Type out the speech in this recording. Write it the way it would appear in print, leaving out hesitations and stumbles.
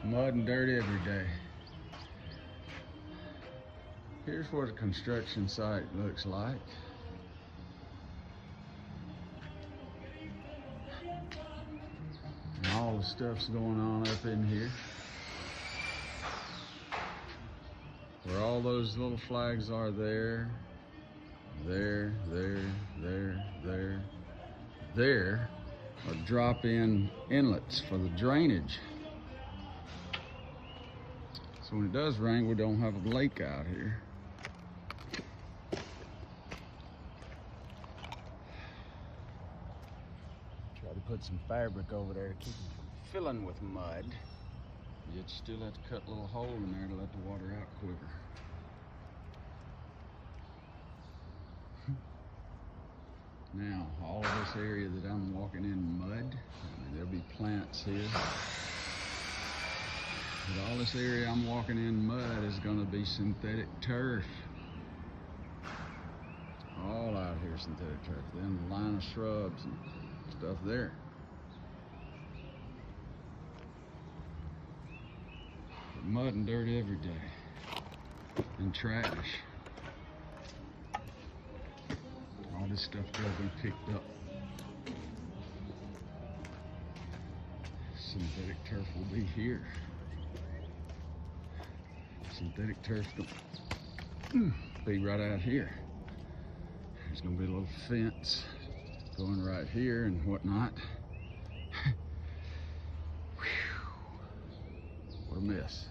Mud and dirt every day. Here's what a construction site looks like. And all the stuff's going on up in here. Where all those little flags are there, there are drop-in inlets for the drainage. So when it does rain, we don't have a lake out here. Try to put some fabric over there to keep it filling with mud. Yet you still have to cut a little hole in there to let the water out quicker. Now, all of this area that I'm walking in mud, there'll be plants here. But all this area I'm walking in mud is gonna be synthetic turf. All out here synthetic turf. Then the line of shrubs and stuff there. But mud and dirt every day. And trash. All this stuff will be picked up. Synthetic turf will be here. Synthetic turf will be right out here. There's gonna be a little fence going right here and whatnot. What a mess.